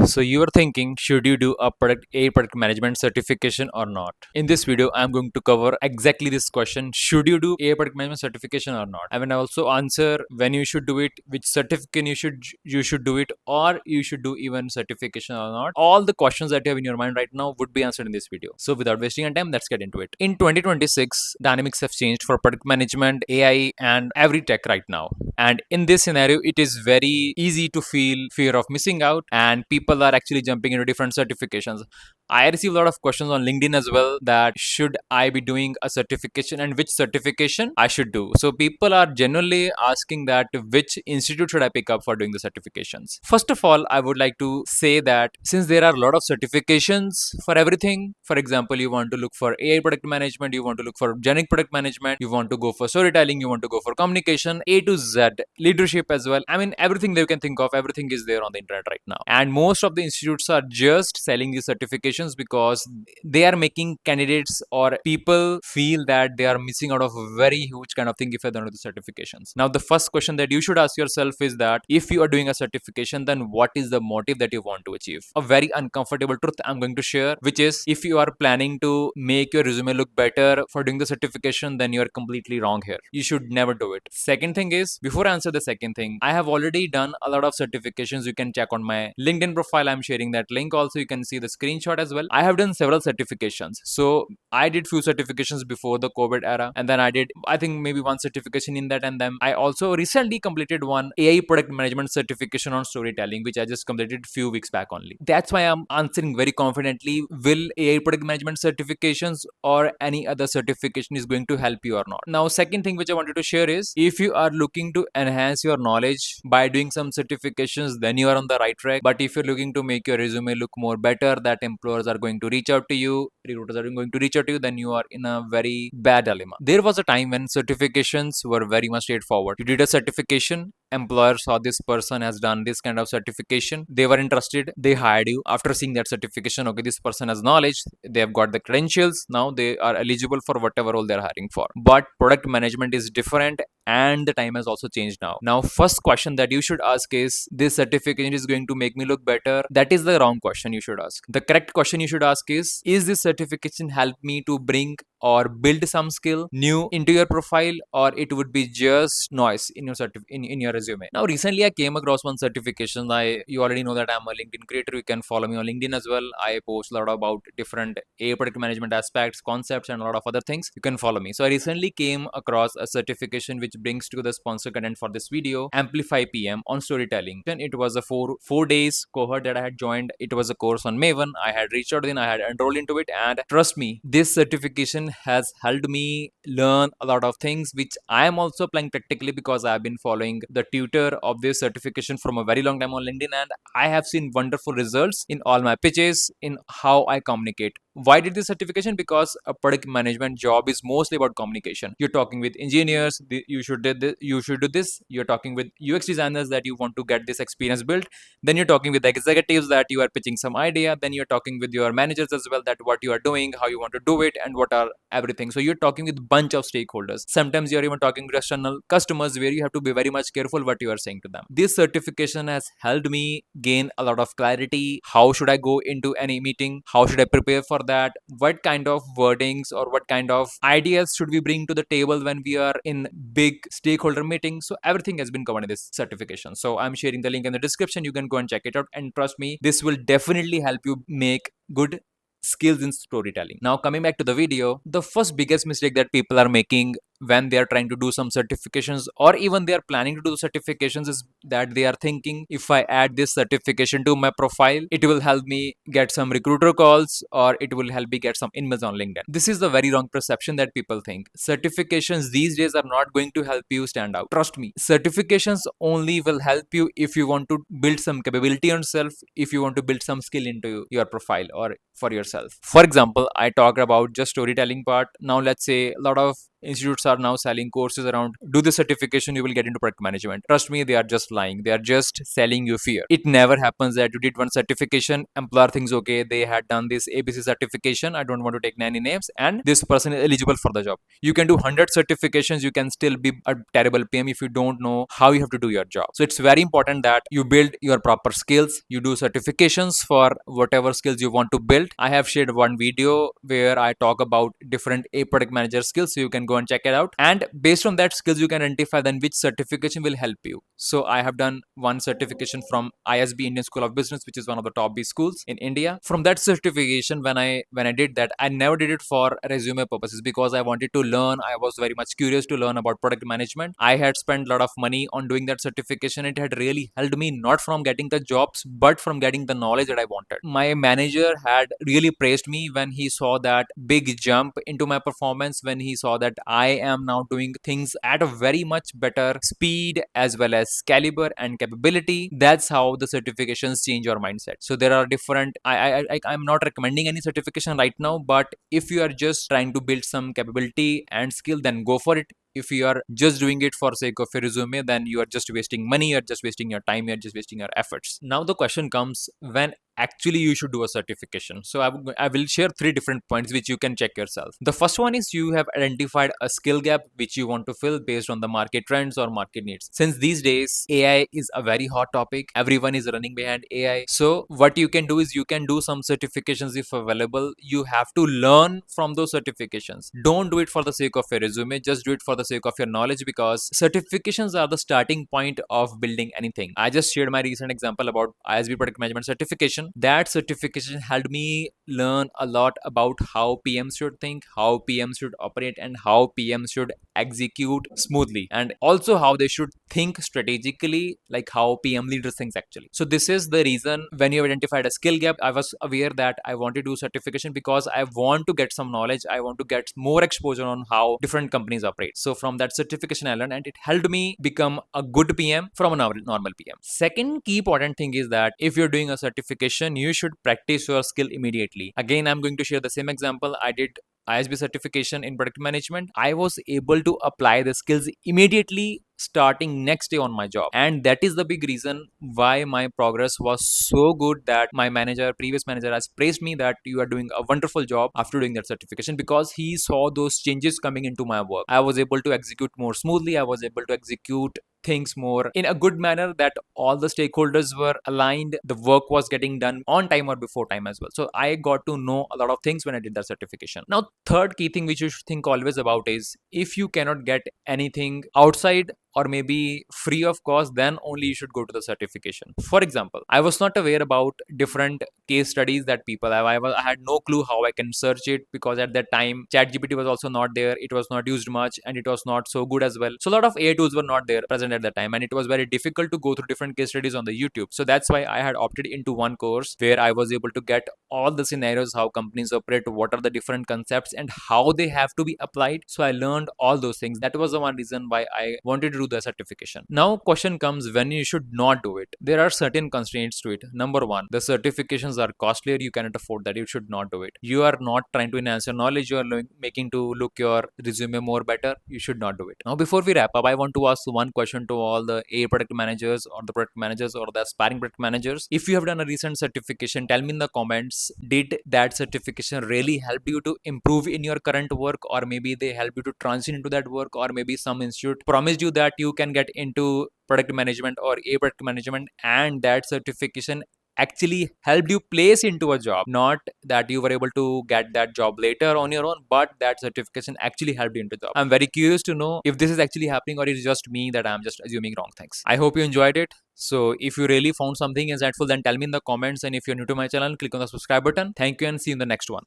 So you are thinking, should you do a product management certification or not? In this video, I'm going to cover exactly this question. Should you do a product management certification or not? I will also answer when you should do it, which certificate you should do it, or you should do even certification or not. All the questions that you have in your mind right now would be answered in this video. So without wasting your time, let's get into it. In 2026, dynamics have changed for product management, AI, and every tech right now. And in this scenario, it is very easy to feel fear of missing out, and people are actually jumping into different certifications. I receive a lot of questions on LinkedIn as well that should I be doing a certification and which certification I should do. So people are genuinely asking that which institute should I pick up for doing the certifications. First of all, I would like to say that since there are a lot of certifications for everything, for example, you want to look for AI product management, you want to look for generic product management, you want to go for storytelling, you want to go for communication, A to Z, leadership as well. I mean, everything that you can think of, everything is there on the internet right now. And most of the institutes are just selling these certifications because they are making candidates or people feel that they are missing out of a very huge kind of thing if they don't do the certifications. Now, the first question that you should ask yourself is that if you are doing a certification, then what is the motive that you want to achieve? A very uncomfortable truth I'm going to share, which is if you are planning to make your resume look better for doing the certification, then you are completely wrong here. You should never do it. Second thing is, before I answer the second thing, I have already done a lot of certifications. You can check on my LinkedIn profile. I'm sharing that link also. You can see the screenshot as well. I have done several certifications. So I did few certifications before the COVID era, and then I did, I think, maybe one certification in that, and then I also recently completed one AI product management certification on storytelling, which I just completed few weeks back only. That's why I'm answering very confidently, will AI product management certifications or any other certification is going to help you or not. Now, second thing which I wanted to share is, if you are looking to enhance your knowledge by doing some certifications, then you are on the right track. But if you're looking to make your resume look more better, that employers are going to reach out to you, recruiters are going to reach out to you, then you are in a very bad dilemma. There was a time when certifications were very much straightforward. You did a certification, employer saw this person has done this kind of certification, they were interested, they hired you. After seeing that certification, okay, this person has knowledge, they have got the credentials, now they are eligible for whatever role they're hiring for. But product management is different, and the time has also changed now. Now, first question that you should ask is, this certification is going to make me look better? That is the wrong question you should ask. The correct question you should ask is this certification help me to bring or build some skill new into your profile, or it would be just noise in your in your resume? Now, recently I came across one certification. You already know that I'm a LinkedIn creator. You can follow me on LinkedIn as well. I post a lot about different AI product management aspects, concepts, and a lot of other things. You can follow me. So I recently came across a certification which brings to the sponsor content for this video, AmplifyPM on storytelling. Then it was a four days cohort that I had joined. It was a course on Maven. I had reached out in, I had enrolled into it, and trust me, this certification has helped me learn a lot of things which I am also applying practically, because I have been following the tutor of this certification from a very long time on LinkedIn, and I have seen wonderful results in all my pitches, in how I communicate. Why did this certification? Because a product management job is mostly about communication. You're talking with engineers, you should do this. You're talking with UX designers that you want to get this experience built. Then you're talking with executives that you are pitching some idea. Then you're talking with your managers as well, that what you are doing, how you want to do it, and what are everything. So you're talking with bunch of stakeholders. Sometimes you're even talking with external customers, where you have to be very much careful what you are saying to them. This certification has helped me gain a lot of clarity. How should I go into any meeting? How should I prepare for that? What kind of wordings or what kind of ideas should we bring to the table when we are in big stakeholder meetings? So everything has been covered in this certification. So I'm sharing the link in the description. You can go and check it out, and trust me, this will definitely help you make good skills in storytelling. Now, coming back to the video, the first biggest mistake that people are making when they are trying to do some certifications, or even they are planning to do certifications, is that they are thinking, if I add this certification to my profile, it will help me get some recruiter calls, or it will help me get some emails on LinkedIn. This is the very wrong perception that people think. Certifications these days are not going to help you stand out. Trust me, certifications only will help you if you want to build some capability on yourself, if you want to build some skill into your profile or for yourself. For example, I talked about just storytelling part. Now let's say a lot of institutes are now selling courses around do the certification, you will get into product management. Trust me, they are just lying. They are just selling you fear. It never happens that you did one certification, employer thinks, okay, they had done this ABC certification, I don't want to take any names, and this person is eligible for the job. You can do 100 certifications, you can still be a terrible PM if you don't know how you have to do your job. So it's very important that you build your proper skills, you do certifications for whatever skills you want to build. I have shared one video where I talk about different A product manager skills, so you can go and check it out, and based on that skills you can identify then which certification will help you. So I have done one certification from ISB, Indian School of Business, which is one of the top B schools in India. From that certification, when I did that, I never did it for resume purposes because I wanted to learn. I was very much curious to learn about product management. I had spent a lot of money on doing that certification. It had really helped me not from getting the jobs but from getting the knowledge that I wanted. My manager had really praised me when he saw that big jump into my performance, when he saw that I am now doing things at a very much better speed as well as caliber and capability. That's how the certifications change your mindset. So there are different, I'm not recommending any certification right now, but if you are just trying to build some capability and skill, then go for it. If you are just doing it for sake of your resume, then you are just wasting money, you're just wasting your time, you're just wasting your efforts. Now the question comes, when actually you should do a certification. So I will share 3 different points which you can check yourself. The first one is you have identified a skill gap which you want to fill based on the market trends or market needs. Since these days AI is a very hot topic, everyone is running behind AI. So what you can do is you can do some certifications if available. You have to learn from those certifications. Don't do it for the sake of your resume, just do it for the sake of your knowledge, because certifications are the starting point of building anything. I just shared my recent example about ISB product management certification. That certification helped me learn a lot about how PMs should think, how PMs should operate, and how PMs should execute smoothly, and also how they should think strategically, like how PM leaders think actually. So this is the reason when you identified a skill gap, I was aware that I want to do certification because I want to get some knowledge, I want to get more exposure on how different companies operate. So from that certification I learned, and it helped me become a good PM from a normal PM. Second key important thing is that if you're doing a certification, you should practice your skill immediately. Again, I'm going to share the same example. I did ISB certification in product management. I was able to apply the skills immediately starting next day on my job, and that is the big reason why my progress was so good that my previous manager has praised me that you are doing a wonderful job after doing that certification, because he saw those changes coming into my work. I was able to execute more smoothly, I was able to execute things more in a good manner, that all the stakeholders were aligned, the work was getting done on time or before time as well. So I got to know a lot of things when I did that certification. Now third key thing which you should think always about is, if you cannot get anything outside or maybe free of cost, then only you should go to the certification. For example, I was not aware about different case studies that people have. I had no clue how I can search it, because at that time ChatGPT was also not there, it was not used much, and it was not so good as well. So a lot of AI tools were not there present at that time, and it was very difficult to go through different case studies on the YouTube. So that's why I had opted into one course where I was able to get all the scenarios, how companies operate, what are the different concepts, and how they have to be applied. So I learned all those things. That was the one reason why I wanted to do the certification. Now question comes when you should not do it. There are certain constraints to it. Number one, the certifications are costlier, you cannot afford that, you should not do it. You are not trying to enhance your knowledge, you are making to look your resume more better, you should not do it. Now before we wrap up, I want to ask one question to all the A product managers or the product managers or the aspiring product managers. If you have done a recent certification, tell me in the comments, did that certification really help you to improve in your current work, or maybe they help you to transition into that work, or maybe some institute promised you that you can get into product management or A product management, and that certification actually helped you place into a job, not that you were able to get that job later on your own, but that certification actually helped you into job. I'm very curious to know if this is actually happening, or it's just me that I'm just assuming wrong things. I hope you enjoyed it. So if you really found something insightful, then tell me in the comments, and if you're new to my channel, click on the subscribe button. Thank you, and see you in the next one.